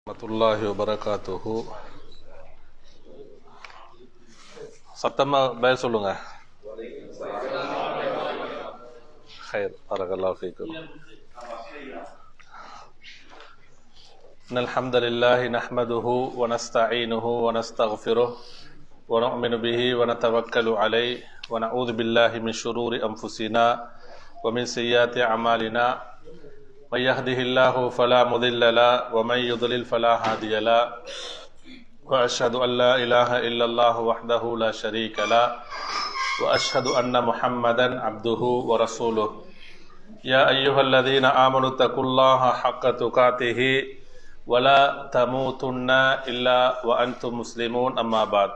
வரமத்துல்லாஹி வபரகாத்துஹு. சத்தமா பய சொல்லுங்க. ஹைர் பரகல்லாஹு ஃபீக்கும். இன்னல் ஹம்தலில்லாஹி நஹ்மதுஹு வ நஸ்தஈனுஹு வ நஸ்தக்ஃபிருஹு வ நு'மினு பிஹி வ நதவக்கலு அலைஹி வ நஊது பில்லாஹி மின் ஷுரூரி அன்ஃபுஸினா வ மின் ஸய்யிஆத்தி அமாலினா. من يهده الله فلا مضل له ومن يضلل فلا هادي له وأشهد أن لا إله إلا الله وحده لا شريك له وأشهد أن محمدا عبده ورسوله. يا أيها الذين آمنوا اتقوا الله حق تقاته ولا تموتن إلا وأنتم مسلمون. أما بعد.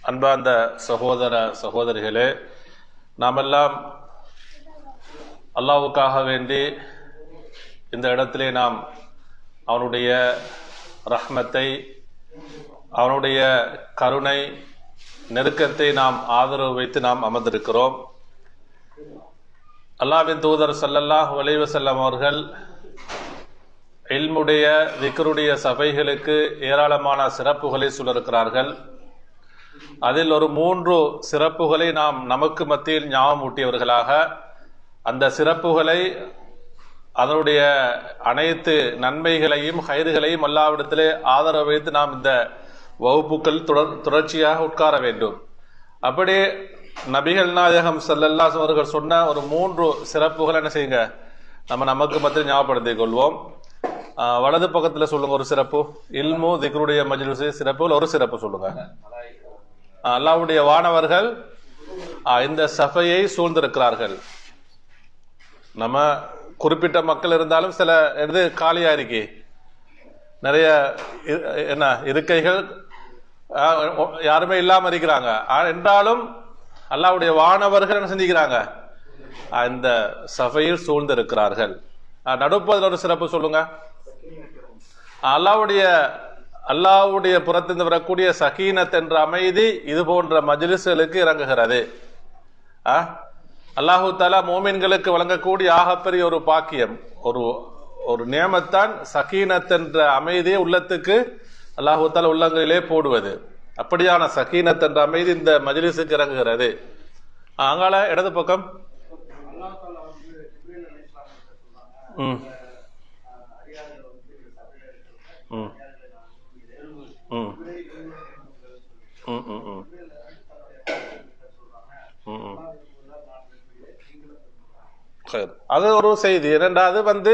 அன்பார்ந்த சகோதர சகோதரிகளே, நாமெல்லாம் அல்லாஹ்வுக்காக வேண்டி இந்த இடத்திலே நாம் அவனுடைய ரஹ்மத்தை, அவனுடைய கருணை, நெருக்கத்தை நாம் ஆதரவு வைத்து நாம் அமர்ந்திருக்கிறோம். அல்லாஹ்வின் தூதர் ஸல்லல்லாஹு அலைஹி வஸல்லம் அவர்கள் இல்முடைய திக்ருடைய சபைகளுக்கு ஏராளமான சிறப்புகளை சொல்லியிருக்கிறார்கள். அதில் ஒரு 3 சிறப்புகளை நாம் நமக்கு மத்தியில் ஞாபகமூட்டியவர்களாக, அந்த சிறப்புகளை, அதனுடைய அனைத்து நன்மைகளையும் ஹைறுகளையும் அல்லாஹ்விடத்திலே ஆதரவு வைத்து நாம் இந்த வகுப்புகள் தொடர்ச்சியாக உட்கார வேண்டும். அப்படி நபிகள் நாயகம் ஸல்லல்லாஹு அலைஹி அவர்கள் சொன்ன ஒரு 3 சிறப்புகள் என்ன செய்யுங்க, நமக்கு மத்தியில் ஞாபகப்படுத்திக் கொள்வோம். வலது பக்கத்தில் சொல்லுங்க ஒரு சிறப்பு. இல்மு திக்ருடைய மஜ்லிஸ் சிறப்புகள் ஒரு சிறப்பு சொல்லுங்க. அல்லாஹ்வுடைய வானவர்கள் இந்த சஃபையை சூழ்ந்திருக்கிறார்கள். நம்ம குறிப்பிட்ட மக்கள் இருந்தாலும் சில இது காலியா இருக்கு, நிறைய என்ன இருக்கைகள் யாருமே இல்லாம இருக்கிறாங்க. என்றாலும் அல்லாஹ்வுடைய வானவர்கள் என்ன செஞ்சுக்கிறாங்க, இந்த சபையில் சூழ்ந்து இருக்கிறார்கள். நடுப்பதில் ஒரு சிறப்பு சொல்லுங்க. அல்லாஹ்வுடைய புறத்திலிருந்து வரக்கூடிய சகீனத் என்ற அமைதி இது போன்ற மஜ்லிஸ்களுக்கு இறங்குகிறது. அல்லாஹு தஆலா மோமின்களுக்கு வழங்கக்கூடிய ஆகப்பெரிய ஒரு பாக்கியம், ஒரு நியமத்தான் சகீனத் என்ற அமைதியை உள்ளத்துக்கு அல்லாஹு தஆலா உள்ளங்களிலே போடுவது. அப்படியான சகீனத் என்ற அமைதி இந்த மஜ்லிஸுக்கு இறங்குகிறது. அங்கால இடது பக்கம் அது ஒரு செய்தி. இரண்டாவது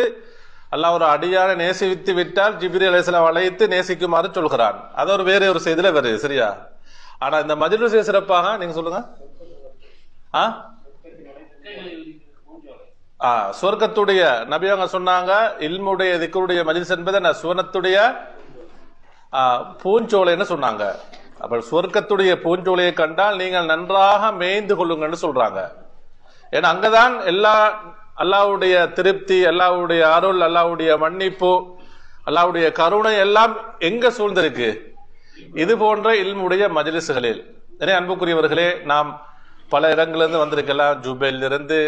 அல்லாஹ் ஒரு அடியாரை நேசித்து விட்டால் ஜிப்ரீல் அலைஹிஸ்ஸலாம் அழைத்து நேசிக்குமாறு சொல்கிறான். அது ஒரு வேற ஒரு செய்தியில வருது, சரியா? ஆனா இந்த மஜ்லிஸ் சிறப்பாக நீங்க சொல்லுங்க. சொர்க்கத்துடைய நபி அவங்க சொன்னாங்க, இல்முடைய திக்ருடைய மஜ்லிஸ் என்பது சுவனத்துடைய பூஞ்சோலைன்னு சொன்னாங்க. அப்ப சொர்க்கத்துடைய பூஞ்சோலையை கண்டால் நீங்கள் நன்றாக மேய்ந்து கொள்ளுங்கன்னு சொல்றாங்க. ஏன்னா அங்கதான் எல்லா அல்லாஹ்வுடைய திருப்தி, அல்லாஹ்வுடைய அருள், அல்லாஹ்வுடைய மன்னிப்பு, அல்லாஹ்வுடைய கருணை எல்லாம் எங்க சூழ்ந்திருக்கு? இது போன்ற இல்முடைய மஜ்லிஸ்களில். எனவே அன்புக்குரியவர்களே, நாம் பல இடங்களிலிருந்து வந்திருக்கலாம். ஜுபைல் இருந்து,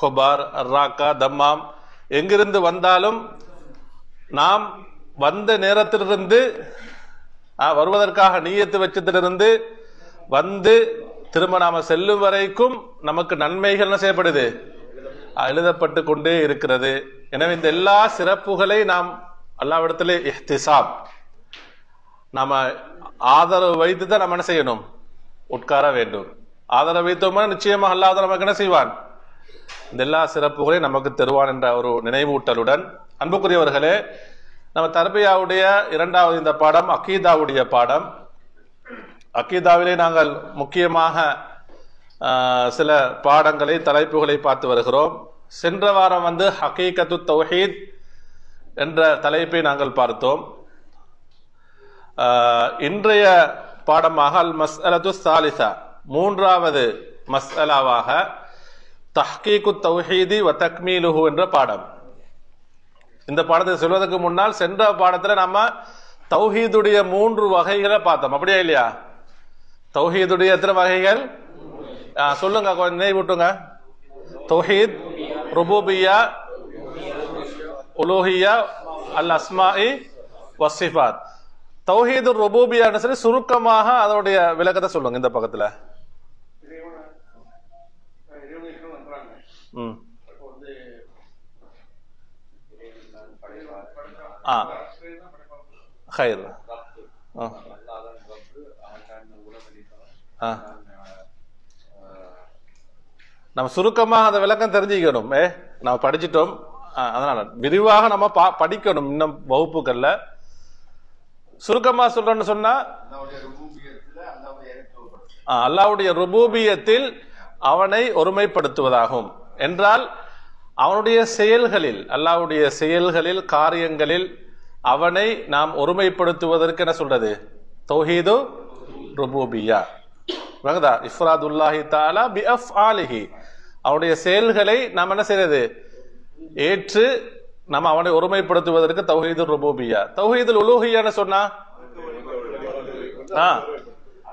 ஹுபார், ராக்கா, தம்மாம், எங்கிருந்து வந்தாலும் நாம் வந்த நேரத்திலிருந்து வருவதற்காக நீயத்து வச்சதிலிருந்து வந்து திரும்ப நாம செல்லும் வரைக்கும் நமக்கு நன்மைகள் என்ன செய்யப்படுது, எழுதப்பட்டு கொண்டே இருக்கிறது. எனவே இந்த எல்லா சிறப்புகளை நாம் அல்லாஹ்விடத்திலே இஹ்திசாப், நாம ஆதரவு வைத்து தான் நம்ம என்ன செய்யணும், உட்கார வேண்டும். ஆதரவு வைத்தோம்னா நிச்சயமாக அல்லாஹ் நமக்கு என்ன செய்வான், இந்த எல்லா சிறப்புகளையும் நமக்கு தருவான் என்ற ஒரு நினைவூட்டலுடன், அன்புக்குரியவர்களே, நம்ம தர்பியாவுடைய 2வது இந்த பாடம் அகீதாவுடைய பாடம். அகீதாவிலே நாங்கள் முக்கியமாக சில பாடங்களை, தலைப்புகளை பார்த்து வருகிறோம். சென்ற வாரம் ஹகீகத்து தௌஹீத் என்ற தலைப்பை நாங்கள் பார்த்தோம். இன்றைய பாடமாக அல் மஸ்அலத்து ஸாலிஸா, 3வது மஸ்அலாவாக தஹ்கீகு தௌஹீதி வ தக்மீலுஹு என்ற பாடம். இந்த பாடத்தை சொல்வதற்கு முன்னால் சென்ற பாடத்துல நம்ம தௌஹீதுடைய 3 வகைகளை பார்த்தோம், அப்படியா இல்லையா? தௌஹீதுடைய எத்தனை வகைகள் சொல்லுங்க, கொஞ்சம் நினைவூட்டுங்க. தௌஹீத், ருபூபிய்யா, உலூஹிய்யா, அல் அஸ்மாஇ வஸ்ஸிஃபாத். தௌஹீதுர் ருபூபிய்யான்னு சொல்லி சுருக்கமாக அதோடைய விளக்கத்தை சொல்லுங்க இந்த பக்கத்துல. خير நம்ம சுருக்கமாக அந்த விளக்கம் தெரிஞ்சுக்கணும். நம்ம படிச்சிட்டோம், அதனால விரிவாக நம்ம படிக்கணும். இன்னும் வகுப்புகள்ல சுருக்கமா சொல்றேன்னு சொன்னா, அல்லாஹ்வுடைய ருபூபியத்தில் அவனை ஒருமைப்படுத்துவதாகும் என்றால் அவனுடைய செயல்களில், அல்லாஹ்வுடைய செயல்களில், காரியங்களில் அவனை நாம் ஒருமைப்படுத்துவதற்கு என்ன சொல்றது? தௌஹீது ருபூபிய்யா. இஃப்ராதுல்லாஹி தஆலா பி அஃஆலிஹி, அவனுடைய செயல்களை நாம் என்ன செய்யறது? ஏற்று நம்ம அவனை ஒருமைப்படுத்துவதற்கு தௌஹீது ருபூபிய்யா. தௌஹீதுல் உலூஹிய்யான்னு சொன்னா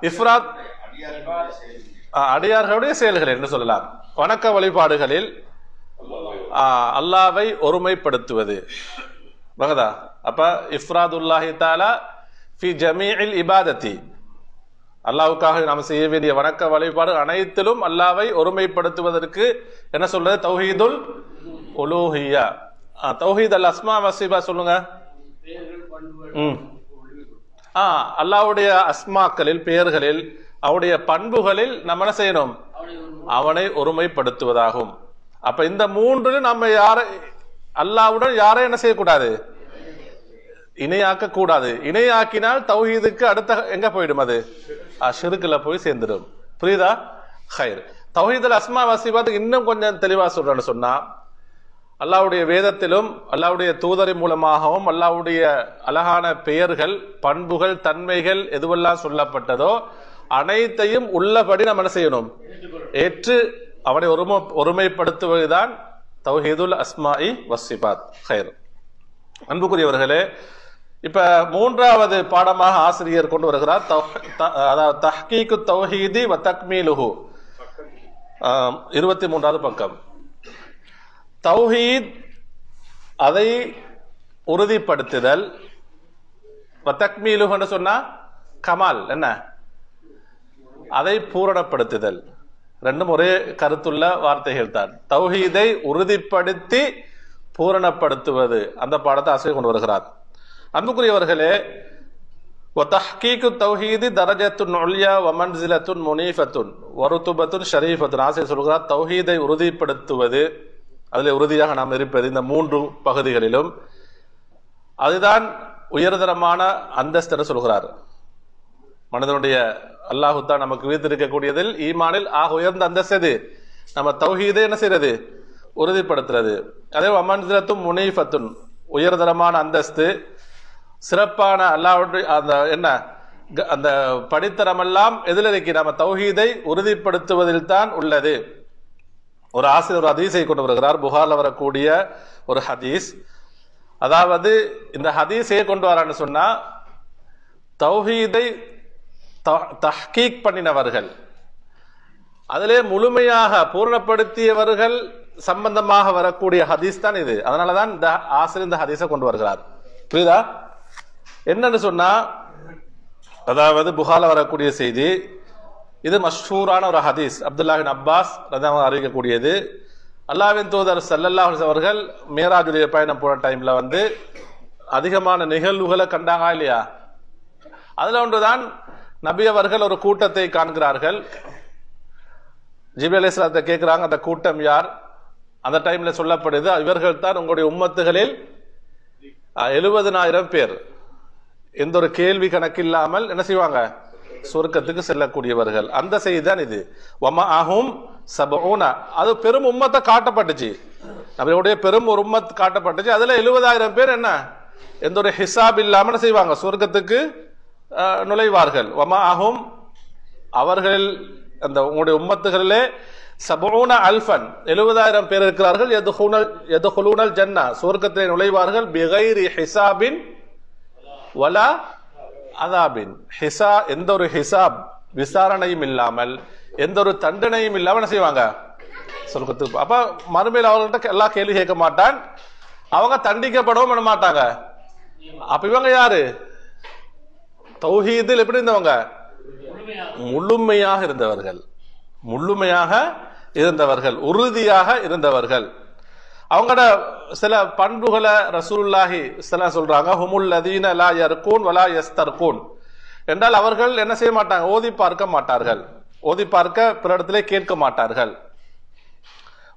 இஃப்ராத் அடியார்களுடைய செயல்கள் என்று சொல்லலாம். வணக்க வழிபாடுகளில் அல்லாஹ்வை ஒருமைப்படுத்துவது. அப்ப இஃப்ராதுல்லாஹி தஆலா ஃபி ஜமீஇல் இபாதத்தி, அல்லாஹ்வுக்காக நாம் செய்ய வேண்டிய வணக்க வழிபாடு அனைத்திலும் அல்லாஹ்வை ஒருமைப்படுத்துவதற்கு என்ன சொல்றது? தௌஹீதுல் உலூஹிய்யா. தௌஹீத் அல் அஸ்மா வஸ்ஸிஃபா சொல்லுங்க. அல்லாஹ்வுடைய அஸ்மாக்களில், பெயர்களில், அவருடைய பண்புகளில் நம்ம என்ன செய்யணும்? அவனை ஒருமைப்படுத்துவதாகும். அப்ப இந்த மூன்று நம்ம அல்லாஹ்வுடன் யாரை என்ன செய்யக்கூடாது? இணையாக்க கூடாது. இணையாக்கினால் தௌஹீதுக்கு அடுத்த எங்க போயிடும்? அது ஷிர்க்ல போய் சேர்ந்துடும். புரியுதா? ஹைர். தௌஹீதுல் அஸ்மா வஸ்ஸிஃபாத்துக்கு இன்னும் கொஞ்சம் தெளிவா சொல்றேன்னு சொன்னா, அல்லாஹ்வுடைய வேதத்திலும் அல்லாஹ்வுடைய தூதரின் மூலமாகவும் அல்லாஹ்வுடைய அழகான பெயர்கள், பண்புகள், தன்மைகள் எதுவெல்லாம் சொல்லப்பட்டதோ அனைத்தையும் உள்ளபடி நம்ம என்ன செய்யணும்? ஏற்று அவனை ஒருமைப்படுத்துவதுதான் தௌஹீதுல் அஸ்மாஇ வஸ்ஸிஃபாத். ஹைர். அன்புக்குரியவர்களே, இப்ப மூன்றாவது பாடமாக ஆசிரியர் கொண்டு வருகிறார் தஹ்கீக்கு தௌஹீதி வ தக்மீலுஹு. 23வது பக்கம். தௌஹீத் அதை உறுதிப்படுத்துதல், வ தக்மீலுஹுன்னு சொன்னா கமால் என்ன? அதை பூரணப்படுத்துதல். ரெண்டும் ஒரே கருத்துள்ள வார்த்தைகள் தான். தௌஹீதை உறுதிப்படுத்தி பூரணப்படுத்துவது, அந்த பாடத்தை ஆசிரியர் கொண்டு வருகிறார். அன்புக்குரியவர்களே, வதஹ்கீகு தௌஹீதி தரஜத்துன் உல்யா வ மன்சிலத்துன் முனீஃபத்துன் வ ருதுபத்துன் ஷரீஃபத்துன். ஆசிரியர் சொல்கிறார், தௌஹீதை உறுதிப்படுத்துவது, அதில் உறுதியாக நாம் இருப்பது இந்த மூன்று பகுதிகளிலும் அதுதான் உயர்தரமான அந்தஸ்து சொல்கிறார். மனிதனுடைய அல்லாஹு தான் நமக்கு விதித்திருக்கக்கூடியதில் ஈமானில் உயர்ந்த அந்தஸ்து நம்ம தௌஹீதை என்ன செய்யறது? உறுதிப்படுத்துறது. அதே மன்சிலத்தும் முனீஃபத்துன், உயர்தரமான அந்தஸ்து, சிறப்பான அல்லாஹ்வுடைய அந்த என்ன அந்த படித்தரமெல்லாம் எதில் இருக்கு? நம்ம தௌஹீதை உறுதிப்படுத்துவதில் தான் உள்ளது. ஒரு ஆசிரியர் ஒரு ஹதீஸை கொண்டு வருகிறார், புகார்ல வரக்கூடிய ஒரு ஹதீஸ். அதாவது இந்த ஹதீஸை கொண்டு வரான்னு சொன்னா, தௌஹீதை தஹ்கீக் பண்ணினவர்கள், அதிலே முழுமையாக பூர்ணப்படுத்தியவர்கள் சம்பந்தமாக வரக்கூடிய ஹதீஸ் தான் இது. அதனாலதான் இந்த ஆசிரியர் இந்த ஹதீஸை கொண்டு வருகிறார். புரியுதா? என்னன்னு சொன்னா, அதாவது புகார்ல வரக்கூடிய செய்தி, இது மஷ்ஹூரான ஒரு ஹதீஸ். அப்துல்லாஹ் பின் அப்பாஸ் ரலியல்லாஹு அறிவிக்கக்கூடியது. அல்லாஹ்வின் தூதர் ஸல்லல்லாஹு அலைஹி அவர்கள் மியராஜுடைய பயணம் போன டைம்ல அதிகமான நிகழ்வுகளை கண்டாங்க இல்லையா? அதுல ஒன்றுதான் நபி அவர்கள் ஒரு கூட்டத்தை காண்கிறார்கள். ஜிப்ரீல் அலைஹிஸ்ஸலாத்தை கேட்கிறாங்க, அந்த கூட்டம் யார்? அந்த டைம்ல சொல்லப்படுது, இவர்கள் தான் உங்களுடைய உம்மத்துகளில் 70,000 பேர் எந்த ஒரு கேள்வி கணக்கு இல்லாமல் என்ன செய்வாங்க? சொர்க்கத்துக்கு செல்லக்கூடியவர்கள். அந்த செய்தி தான் இது. வமஅஹும் சபஊனா, அது பெரும் உம்மத்தை காட்டப்பட்டுச்சு. நபியுடைய பெரும் ஒரு உம்மத் காட்டப்பட்டுச்சு. அதுல 70,000 பேர் என்ன எந்த ஒரு ஹிசாப் இல்லாம என்ன செய்வாங்க? சொர்க்கத்துக்கு நுழைவார்கள். வமஅஹும், அவர்கள் அந்த உங்களுடைய உம்மத்துகளிலே சபூன அல்ஃபன் 70,000 பேர் இருக்கிறார்கள். யதுகுலூனல் ஜன்னா, சொர்க்கத்திலே நுழைவார்கள். பிகைரி ஹிசாபின் வலா அதாபின், எந்த ஒரு ஹிசாப் விசாரணையும் இல்லாமல், எந்த ஒரு தண்டனையும் இல்லாமல் என்ன செய்வாங்க? சொர்க்கத்துக்கு. அப்ப மறுமையில் அவர்கள்ட்ட எல்லாம் கேள்வி கேட்க மாட்டான், அவங்க தண்டிக்கப்படவும் பண்ண மாட்டாங்க, அப்ப இவங்க யாரு? தௌஹீதில் எப்படி இருந்தவங்க? முழுமையாக இருந்தவர்கள், முழுமையாக இருந்தவர்கள், உறுதியாக இருந்தவர்கள். அவங்களோட சில பண்புகளை ரசூலுல்லாஹி ஸல்லல்லாஹு சொல்றாங்க. ஹுமுல் லதீன லா யர்கூன் வலா யஸ்தர்கூன் என்றால் அவர்கள் என்ன செய்ய மாட்டாங்க? ஓதி பார்க்க மாட்டார்கள், ஓதி பார்க்க பிற இடத்திலே கேட்க மாட்டார்கள்.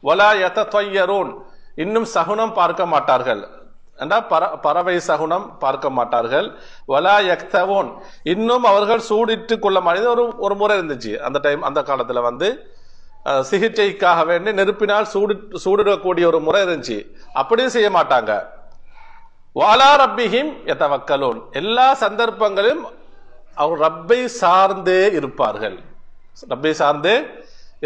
வலா யதத்வய்யரூன் இன்னும் சகுனம் பார்க்க மாட்டார்கள் என்றால் பறவை சகுனம் பார்க்க மாட்டார்கள். வலா யக்தவோன் இன்னும் அவர்கள் சூடிட்டு கொள்ள மாட்டார்கள். ஒரு முறை இருந்துச்சு அந்த டைம், அந்த காலத்துல சிகிச்சைக்காக வேண்டி நெருப்பினால் சூடிடக்கூடிய ஒரு முறை இருந்துச்சு. அப்படியும் செய்ய மாட்டாங்க. வாலா ரப்பிஹிம் யதவக்கலூன் எல்லா சந்தர்ப்பங்களிலும் அவர் ரப்பை சார்ந்தே இருப்பார்கள், ரப்பை சார்ந்தே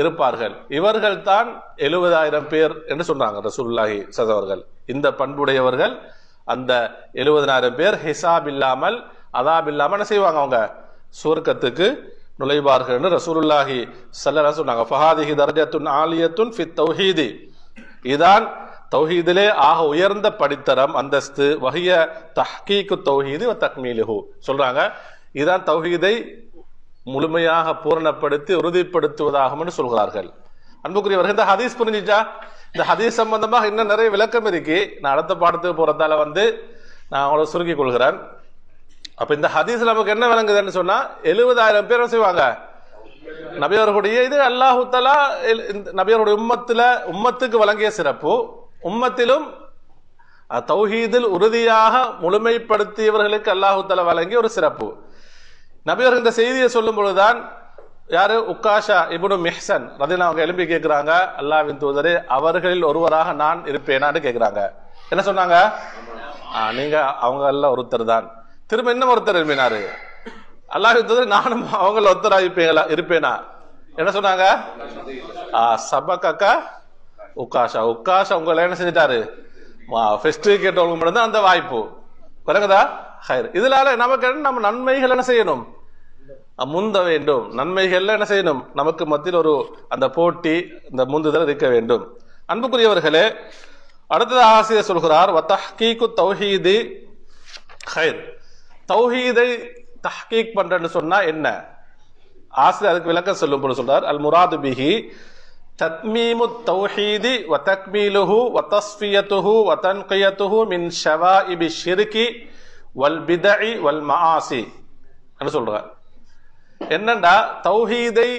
இருப்பார்கள். இவர்கள் தான் 70,000 பேர் என்று சொன்னாங்க ரசூலுல்லாஹி ஸல்லல்லாஹு அலைஹி வஸல்லம். இந்த பண்புடையவர்கள் அந்த 70,000 பேர் ஹிசாப் இல்லாமல் அதாப் இல்லாமல் என்ன செய்வாங்க? அவங்க சுவர்க்கத்துக்கு நுழைவார்கள் என்று ரசூலுல்லாஹி ஸல்லல்லாஹு அலைஹி சொன்னாங்க. ஃபஹாதிஹி தர்ஜத்துன் ஆலியத்துன் ஃபித் தௌஹீதி இதான் தௌஹீதிலே ஆக உயர்ந்த படித்தரம் அந்தஸ்து. வஹிய தஹ்கீக்கு தௌஹீதி வ தக்மீலுஹு சொல்றாங்க. இதான் தௌஹீதை முழுமையாக பூரணப்படுத்தி உறுதிப்படுத்துவதாகும் என்று சொல்கிறார்கள். அன்புக்குரியவர்கள், இந்த ஹதீஸ் புரிஞ்சிச்சா? இந்த ஹதீஸ் சம்பந்தமாக இன்னும் நிறைய விளக்கம் இருக்கு. நான் அடுத்த பாடத்துக்கு போறதால நான் அவங்கள சுருக்கிக் கொள்கிறேன். அப்ப இந்த ஹதீஸ்ல நமக்கு என்ன விளங்குதுன்னு சொன்னா 70,000 பேர் செய்வாங்க நபியவர்களுடைய இது அல்லாஹு தஆலா நபியவருடைய உம்மத்துக்கு வழங்கிய சிறப்பு. உம்மத்திலும் தௌஹீதில் உறுதியாக முழுமைப்படுத்தியவர்களுக்கு அல்லாஹு தஆலா வழங்கிய ஒரு சிறப்பு. நபியவர்கள் இந்த செய்தியை சொல்லும் பொழுதுதான் யாரு உக்காஷா இப்னு மிஹ்சன் ரலியல்லாஹு அவங்க எழுப்பி கேட்கிறாங்க, அல்லாஹ்வின் தூதரே அவர்களில் ஒருவராக நான் இருப்பேனான்னு கேட்கிறாங்க. என்ன சொன்னாங்க? நீங்க அவங்க எல்லாம் ஒருத்தர் தான். திரும்ப இன்னும் ஒருத்தர் இருப்பினாரு, அல்லாஹ்வின் தூதரே நானும் அவங்கள ஒருத்தராக இருப்பேனா? என்ன சொன்னாங்க? சபகக உக்காஷா, உக்காஷா உங்களை என்ன செஞ்சிட்டாரு? ஃபெஸ்ட் கேட்டவங்க மட்டும்தான் அந்த வாய்ப்பு பிறகுதா ஹைர். இதனால நமக்கு நம்ம நன்மைகள் என்ன செய்யணும்? முந்த வேண்டும். நன்மைகள்ல என்ன செய்யணும்? நமக்கு மத்தியில் ஒரு அந்த போட்டி, இந்த முந்துதல் இருக்க வேண்டும். அன்புக்குரியவர்களே, அடுத்தது ஆசிரியர் சொல்கிறார், வதஹ்கீகு தௌஹீதி ஹைர். தௌஹீதை தஹ்கீக் பண்றன்னு சொன்னா என்ன? ஆசிரியர் அதுக்கு விளக்கம் சொல்லும் போது சொல்றார், அல் முராது பிஹி தத்மீமு தௌஹீதி வ தக்மீலுஹு வ தஸ்ஃபியத்துஹு வ தன்கியத்துஹு மின் ஷவாஇபி ஷிர்கி வல் பிதஇ வல் மஆசி என்று சொல்றார். என்னண்டா தௌஹீதை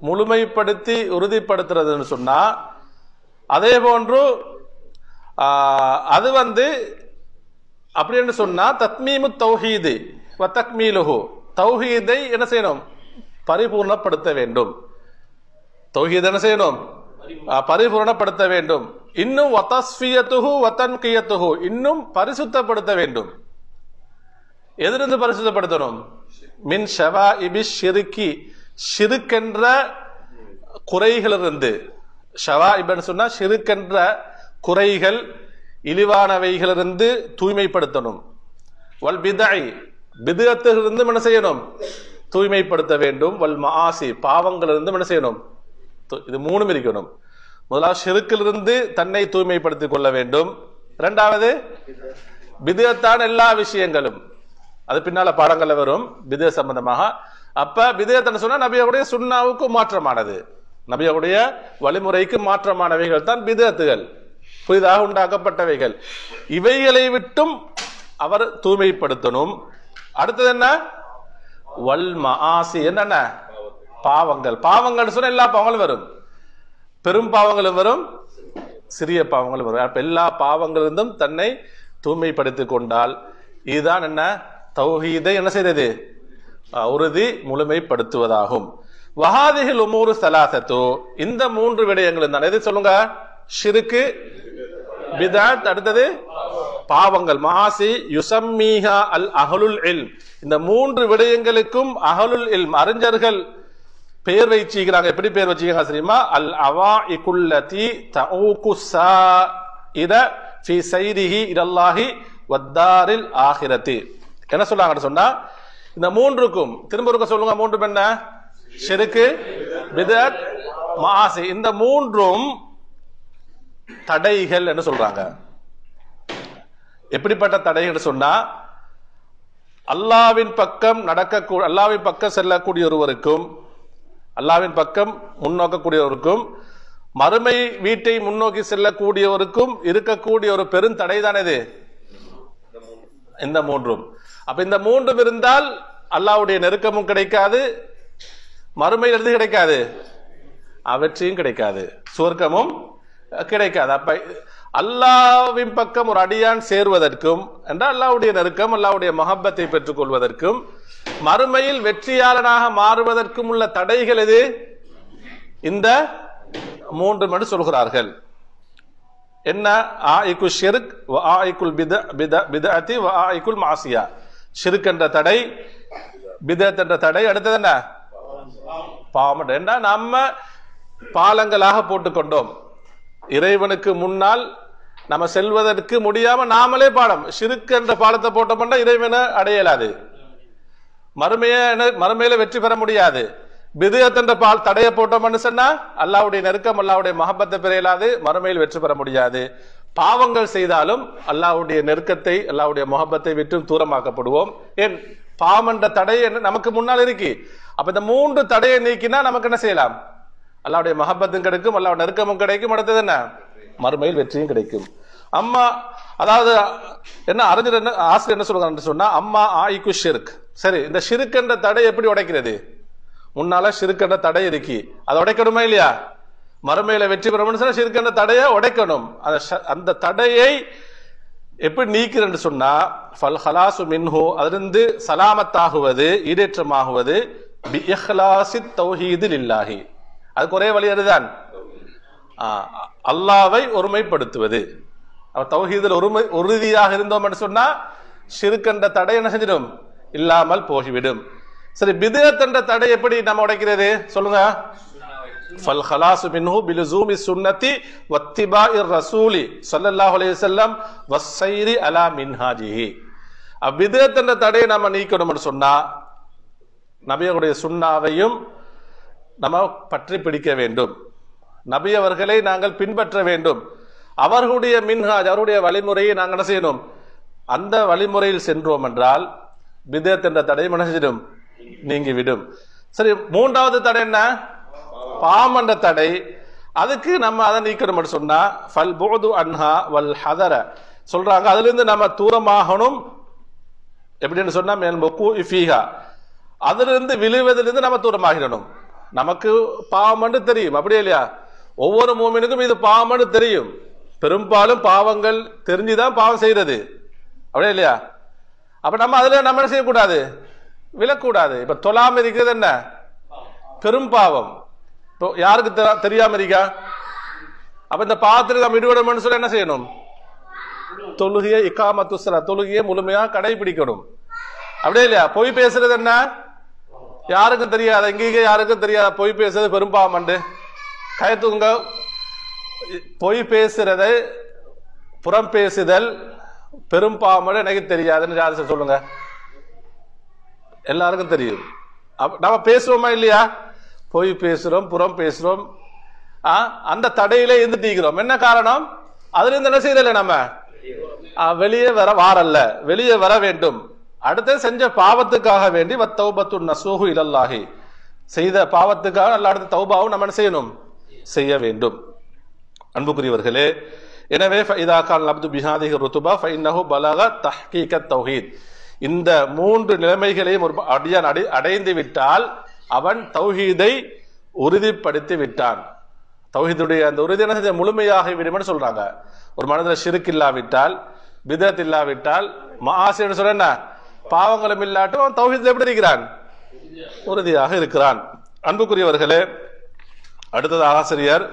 முழுமைப்படுத்தி உறுதிப்படுத்துறதுன்னு சொன்னா, அதே போன்று அது அப்படின்னு சொன்னா தத்மீமு தௌஹீதி வ தக்மீலுஹு தௌஹீதை என்ன செய்யணும்? பரிபூர்ணப்படுத்த வேண்டும். தௌஹீத் என்ன செய்யணும்? பரிபூர்ணப்படுத்த வேண்டும். இன்னும் வதஸ்ஃபியத்துஹு வ தன்கியத்துஹு இன்னும் பரிசுத்தப்படுத்த வேண்டும். எதிலிருந்து பரிசுத்தப்படுத்தணும்? மின் ஷவாஇபி ஷிர்கி ஷிர்க் என்ற குறைகளிலிருந்து. ஷவாஇப்னு சொன்னா ஷிர்க் என்ற குறைகள் இழிவானவைகளிலிருந்து தூய்மைப்படுத்தணும். வல் பிதஇ பித்அத்திலிருந்து என்ன செய்யணும்? தூய்மைப்படுத்த வேண்டும். வல் மஆசி பாவங்களிலிருந்து என்ன செய்யணும்? இது மூணும் இருக்கணும். முதலாவது ஷிர்க்கிலிருந்து தன்னை தூய்மைப்படுத்திக் கொள்ள வேண்டும். இரண்டாவது பித்அத்தான எல்லா விஷயங்களும், அது பின்னால பாடங்கள்ல வரும் பித்அத் சம்பந்தமாக. அப்ப பித்அத் சொன்னா நபியுடைய சுன்னாவுக்கு மாற்றமானது, நபியுடைய வழிமுறைக்கு மாற்றமானவைகள் தான் பித்அத்துகள், புதிதாக உண்டாக்கப்பட்டவைகள். இவைகளை விட்டும் அவர் தூய்மைப்படுத்தணும். அடுத்தது என்ன? வல் மஆசி என்னென்ன? பாவங்கள். பாவங்கள் சொன்னா எல்லா பாவங்களும் வரும், பெரும் பாவங்களும் வரும், சிறிய பாவங்களும் வரும். அப்ப எல்லா பாவங்களிலிருந்தும் தன்னை தூய்மைப்படுத்திக் கொண்டால் இதுதான் என்ன? தௌஹீதை என்ன செய்யறது? உறுதி முழுமைப்படுத்துவதாகும். வஹாதிஹில் உமூரு ஸலாஸத்து இந்த மூன்று விடயங்களும் தான். எது சொல்லுங்க? ஷிர்க், பித்அத், அடுத்தது பாவங்கள். மாசி யுஸம்மீஹா அல் அஹ்லுல் இல்ம் இந்த மூன்று விடயங்களுக்கும் அஹ்லுல் இல்ம் அறிஞர்கள் பெயர் வச்சிக்கிறாங்க. எப்படி பெயர் வச்சிக்கிறாங்க தெரியுமா? அல் அவாஇகுல்லதி தஊகு ஸாயிர ஃபீ ஸைரிஹி இலல்லாஹி வத்தாரில் ஆகிரத்தி. என்ன சொல்றாங்கன்னு சொன்னா, இந்த மூன்றுக்கும் திரும்ப இருக்க சொல்லுங்க. மூன்று என்ன? ஷிர்க், பித்அத், மஆசி. இந்த மூன்றும் தடைகள் என்று சொல்றாங்க. எப்படிப்பட்ட தடை என்று சொன்னா, அல்லாவின் பக்கம் அல்லாவின் பக்கம் செல்லக்கூடிய ஒருவருக்கும், அல்லாவின் பக்கம் முன்னோக்கக்கூடியவருக்கும், மறுமை வீட்டை முன்னோக்கி செல்லக்கூடியவருக்கும் இருக்கக்கூடிய ஒரு பெருந்தடை தான் இது, இந்த மூன்றும். அப்ப இந்த மூன்றும் இருந்தால் அல்லாஹ்வுடைய நெருக்கமும் கிடைக்காது, மறுமையில் கிடைக்காது, அவற்றையும் கிடைக்காது, சுவர்க்கமும் கிடைக்காது. அப்ப அல்லாஹ்வின் பக்கம் ஒரு அடியான் சேர்வதற்கும் என்றால் அல்லாஹ்வுடைய நெருக்கம், அல்லாஹ்வுடைய மஹப்பத்தை பெற்றுக் கொள்வதற்கும், மறுமையில் வெற்றியாளனாக மாறுவதற்கும் உள்ள தடைகள் எது? இந்த மூன்று என்று சொல்கிறார்கள். என்ன? ஆயிக்கு ஷிர்க் வ ஆயிக்குல் பிதஅத்தி வ ஆயிக்குல் மாசியா. ஷிர்க் என்ற தடை, பிதஅத் என்ற தடை, அடுத்தது என்ன? பாவம். என்ன? நம்ம பாலங்களாக போட்டுக்கொண்டோம், இறைவனுக்கு முன்னால் நம்ம செல்வதற்கு முடியாம நாமளே பாலம், ஷிர்க் என்ற பாலத்தை போட்டோம்னா இறைவனை அடையலாது, மறுமையில வெற்றி பெற முடியாது. பிதுஅத் என்ற தடையை போட்டோம்னு சொன்னா அல்லாஹ்வுடைய நெருக்கம், அல்லாஹ்வுடைய மஹப்பத்தை பெற இயலாது, மறுமையில் வெற்றி பெற முடியாது. பாவங்கள் செய்தாலும் அல்லாஹ்வுடைய நெருக்கத்தை, அல்லாஹ்வுடைய மஹப்பத்தை விட்டு தூரமாக்கப்படுவோம். ஏன்? பாவம் என்ற தடை நமக்கு முன்னால் இருக்கு. அப்ப இந்த மூன்று தடையை நீக்கினா நமக்கு என்ன செய்யலாம்? அல்லாஹ்வுடைய மஹப்பத்தும் கிடைக்கும், அல்லாஹ்வுடைய நெருக்கமும் கிடைக்கும், அடுத்தது என்ன? மறுமையில் வெற்றியும் கிடைக்கும். அம்மா, அதாவது என்ன அறிஞர் என்ன ஆசிரியர் என்ன சொல்றாங்க சொன்னா, அம்மா ஆயிக்கு ஷிர்க். சரி, இந்த ஷிர்க் என்ற தடை எப்படி உடைக்கிறது? முன்னால ஷிர்க் என்ற தடை இருக்கு, அதை உடைக்கணுமா இல்லையா? மறுமையில வெற்றி பெறணும்னு சொன்னா ஷிர்க் என்ற தடையை உடைக்கணும். அந்த தடையை எப்படி நீக்கிறன்னு சொன்னா, ஃபல் ஹலாசு மின்ஹு, அதிலிருந்து சலாமத்தாகுவது, ஈடேற்றமாகுவது, பி இஹ்லாஸி தௌஹீது லில்லாஹி. அதுக்கு ஒரே வழி அதுதான், அல்லாவை ஒருமைப்படுத்துவது. தௌஹீதில் உறுதியாக இருந்தோம் என்று சொன்னா ஷிர்க் என்ற தடை என்ன செஞ்சிடும்? இல்லாமல் போகிவிடும். சரி, பிதுஅத் என்ற தடை எப்படி நம்ம உடைக்கிறது சொல்லுங்க? ஃபல் ஹலாசு மின்ஹு பிலுசூமி சுன்னதி வத்திபாஇர் ரசூலி ஸல்லல்லாஹு அலைஹி வஸல்லம் வஸ்ஸைரி அலா மின்ஹாஜிஹி. பிதுஅத் என்ற தடையை நம்ம நீக்கணும்னு சொன்னா நபியுடைய சுன்னாவையும் நம்ம பற்றி பிடிக்க வேண்டும், நபி அவர்களை நாங்கள் பின்பற்ற வேண்டும், அவர்களுடைய மின்ஹாஜ், அவருடைய வழிமுறையை நாங்கள் என்ன செய்யணும்? அந்த வழிமுறையில் சென்றோம் என்றால் பிதுஅத் என்ற தடை என்ன செஞ்சிடும்? நீங்கிவிடும். சரி, மூன்றாவது தடை என்ன? பாவம் என்ற தடை. அதுக்கு நம்ம அதை நீக்கணும் சொன்னா ஃபல் புது அன்ஹா வல் ஹதர சொல்றாங்க, அதுல இருந்து நம்ம தூரமாகணும். எப்படின்னு சொன்னா மேல் முக்கு இஃபீஹா, அதிலிருந்து விழுவதிலிருந்து நம்ம தூரமாகிடணும். நமக்கு பாவம் தெரியும், அப்படியே இல்லையா? ஒவ்வொரு மூமினுக்கும் இது பாவம் தெரியும். பெரும்பாலும் பாவங்கள் தெரிஞ்சுதான் பாவம் செய்யறது, அப்படியே இல்லையா? அப்ப நம்ம அதுல நம்ம என்ன செய்யக்கூடாது? விழக்கூடாது. இப்ப தொழாம இருக்கிறது என்ன? பெரும் பாவம். இப்போ யாருக்கு தெரியாம இருக்கா? அப்ப இந்த பாவத்தில் நம்ம ஈடுபடணும்னு சொல்ல என்ன செய்யணும்? தொழுகையை இகாமத்து ஸலா, தொழுகையை முழுமையா கடைபிடிக்கணும், அப்படியே இல்லையா? பொய் பேசுறது என்ன? யாருக்கும் தெரியாத, எங்கேயும் யாருக்கும் தெரியாத பொய் பேசுறது பெரும்பாவம் அண்டு கயத்துங்க. பொய் பேசுறதை புறம் பேசுதல் பெரும்பாவம் எனக்கு தெரியாதுன்னு யாரு சொல்லுங்க? எல்லாருக்கும் தெரியும். நம்ம பேசுவோமா இல்லையா? பொய் பேசுறோம், புறம் பேசுறோம், அந்த தடையில இருந்துட்டீங்கிறோம். என்ன காரணம்? அதுல இருந்து என்ன செய்யல, நம்ம வெளியே வாரல்ல, வெளியே வர வேண்டும். அடுத்து செஞ்ச பாவத்துக்காக வேண்டி வத்தௌபத்து நஸூஹு இலல்லாஹி, செய்த பாவத்துக்காக அல்ல அடுத்த தௌபாவும் நம்ம என்ன செய்யணும்? செய்ய வேண்டும். அன்புக்குரியவர்களே, எனவே ஃபஇதா கான அப்து பிஹாதிஹி ருதுபா ஃபஇன்னஹு பலக தஹ்கீக தௌஹீத், இந்த மூன்று நிலைமைகளையும் ஒரு அடியான் அடைந்து விட்டால் அவன் தௌஹீதை உறுதிப்படுத்தி விட்டான். தௌஹீதுடைய அந்த உறுதி என்ன முழுமையாக விடும்னு சொல்றாங்க. ஒரு மனதில் ஷிர்க் இல்லாவிட்டால், பிதஅத் இல்லாவிட்டால், மஆசி சொல்ற என்ன, பாவங்களும் இல்லாட்டும் அவன் தௌஹீத்ல எப்படி இருக்கிறான்? உறுதியாக இருக்கிறான். அன்புக்குரியவர்களே, அடுத்தது ஆசிரியர்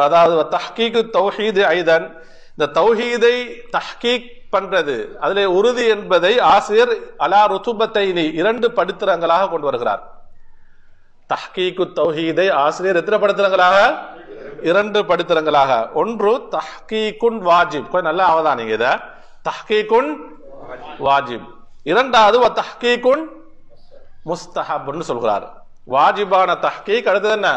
அதாவது தஹ்கீக் தௌஹீத் ஐதன், இந்த தௌஹீதை தஹ்கீக் பண்றது, அதிலே உறுதி என்பதை ஆசிரியர் அலா ருதுபத்தைனி, இரண்டு படித்திரங்களாக கொண்டு வருகிறார். தஹ்கீக்கு தௌஹீதை ஆசிரியர் எத்தனை படித்திரங்களாக? இரண்டு படித்திரங்களாக. ஒன்று தஹ்கீக்குன் வாஜிப், கொஞ்சம் நல்லா அவதானிங்க இத, தஹ்கீக்குன் வாஜிப். இரண்டாவது தஹ்கீக்குன் முஸ்தஹப்னு சொல்கிறார். வாஜிபான தஹ்கீக், அடுத்தது என்ன?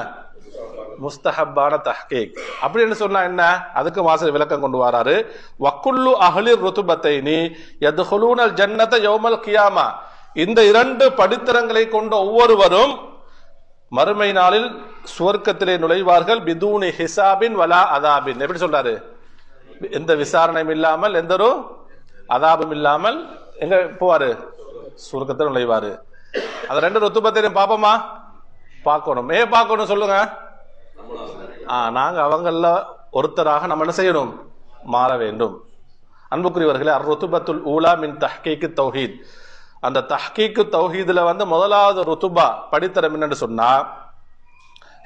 முஸ்தஹப்பான தஹ்கீக். அப்படின்னு சொன்னா என்ன? அதுக்கு வாசல் விளக்கம் கொண்டு வராரு. வக்குல்லு அஹ்லிர் ருதுபத்தைனி யத்ஹுலூனல் ஜன்னத யௌமல் கியாமா. இந்த இரண்டு படித்தரங்களை கொண்ட ஒவ்வொருவரும் மறுமை நாளில் சுவர்க்கத்திலே நுழைவார்கள். பிதூனி ஹிசாபின் வலா அதாபின். எப்படி சொல்றாரு? எந்த விசாரணையும் இல்லாமல், எந்த ஒரு அதாபும் இல்லாமல் எங்க போவாரு? சுவர்க்கத்தில் நுழைவாரு. அந்த ரெண்டு ருத்துபத்தையும் பாப்போமா? பார்க்கணும். பார்க்கணும் சொல்லுங்க. நாங்க அவங்கள ஒருத்தராக நம்ம என்ன செய்யணும்? மாற வேண்டும். அன்புக்குரியவர்களே, அர்-ருத்துபத்துல் ஊலா மின் தஹ்கீக் தௌஹீத். அந்த தஹ்கீக் தௌஹீதுல முதலாவது ருத்துபா படித்தரம் என்னன்னு சொன்னா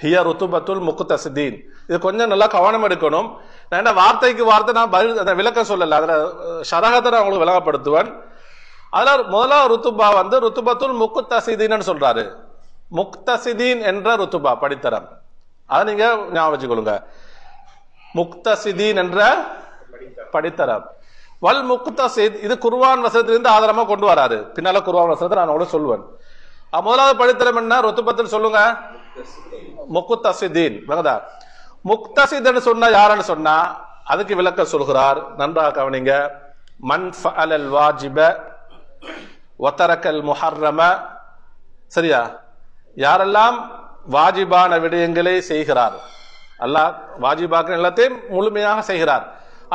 ஹிய ருத்துபத்துல் முக்தஸிதீன். இது கொஞ்சம் நல்லா கவனம் எடுக்கணும். நான் என்ன வார்த்தைக்கு வார்த்தை நான் பதில் விளக்கம் சொல்லல, அதுல ஷரஹத்தை நான் உங்களுக்கு விளங்கப்படுத்துவேன். அதுல முதலாவது ருத்துபா ருத்துபத்துல் முக்தஸிதீன் சொல்றாரு. முக்தஸிதீன் என்ற ருத்துபா படித்தரம், அதை நீங்க ஞாபகம் வச்சுக்கொள்ளுங்க. முக்தஸிதீன் என்ற படித்தரம். வல் முக்தஸித் இது குர்ஆன் வசனத்திலிருந்து ஆதாரமா கொண்டு வராரு. பின்னால குர்ஆன் வசனத்தை நான் உங்களுக்கு சொல்லுவேன். முதலாவது படித்தரம் என்ன? ருத்துபத்தில் சொல்லுங்க. முக்தஸிதீன். முக்தஸித்னு சொன்னா யாருன்னு சொன்னா அதுக்கு விளக்கம் சொல்கிறார். நன்றாக கவனிங்க. மன் ஃபஅலல் வாஜிப வ தரக்கல் முஹர்ரம. சரியா? யாரெல்லாம் வாஜிபான விடயங்களை செய்கிறார், அல்லாஹ் வாஜிபாக்கள் எல்லாத்தையும் முழுமையாக செய்கிறார்,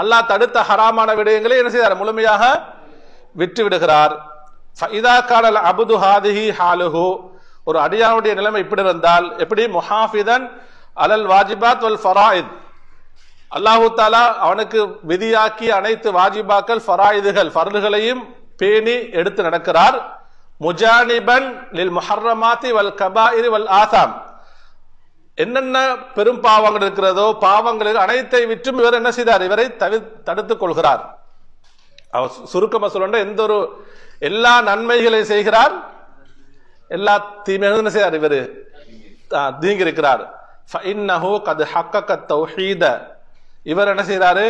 அல்லாஹ் தடுத்த ஹராமான விடயங்களை என்ன செய்கிறார்? முழுமையாக விட்டு விடுகிறார். ஃபஇதா கானல் அப்து ஹாதிஹி ஹாலுஹு. ஒரு அடியானுடைய நிலைமை இப்படி இருந்தால் எப்படி? முஹாஃபிதன் அலல் வாஜிபாத் வல் ஃபராயித். அல்லாஹு தஆலா அவனுக்கு விதியாக்கிய அனைத்து வாஜிபாக்கள், ஃபராயிதுகள், ஃபர்லுகளையும் பேணி எடுத்து நடக்கிறார். முஜானிபன் லில் முஹர்ரமாத்தி வல் கபாயிரி வல் ஆசாம். என்னென்ன பெரும் பாவங்கள் இருக்கிறதோ பாவங்கள் அனைத்தை விற்றும் இவர் என்ன செய்தார்? இவரை தடுத்துக் கொள்கிறார். அவர் சுருக்கமா சொல்ல எந்த ஒரு எல்லா நன்மைகளை செய்கிறார், எல்லா தீமைகளும் என்ன செய்கிறார்? இவர் நீங்கி இருக்கிறார். ஃபஇன்னஹு கத் ஹக்கக தௌஹீத. இவர் என்ன செய்கிறாரு?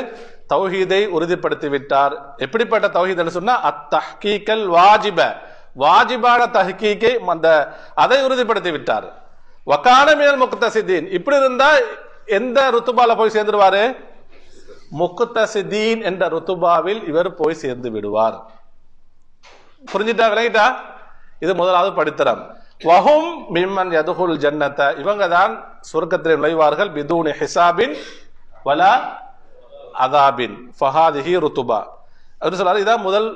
தௌஹீதை உறுதிப்படுத்தி விட்டார். எப்படிப்பட்ட தௌஹீத் சொன்னா அத்தஹ்கீகல் வாஜிப. வாஜிபான தஹ்கீகை அதை உறுதிப்படுத்தி விட்டார். வகான மினல் முக்தஸிதீன். இப்படி இருந்தா எந்த ருத்துபால போய் சேர்ந்துருவாரு? முக்தஸிதீன் என்ற ருத்துபாவில் இவர் போய் சேர்ந்து விடுவார். புரிஞ்சுட்டா? விளங்கிட்டா? இது முதலாவது படித்தரம். வஹும் மிம்மன் யதுகுல் ஜன்னத. இவங்க தான் சொர்க்கத்தில் நுழைவார்கள். பிதூனி ஹிசாபின் வலா அதாபின். ஃபஹாதிஹி ருத்துபா. அவர் சொல்றாரு இதான் முதல்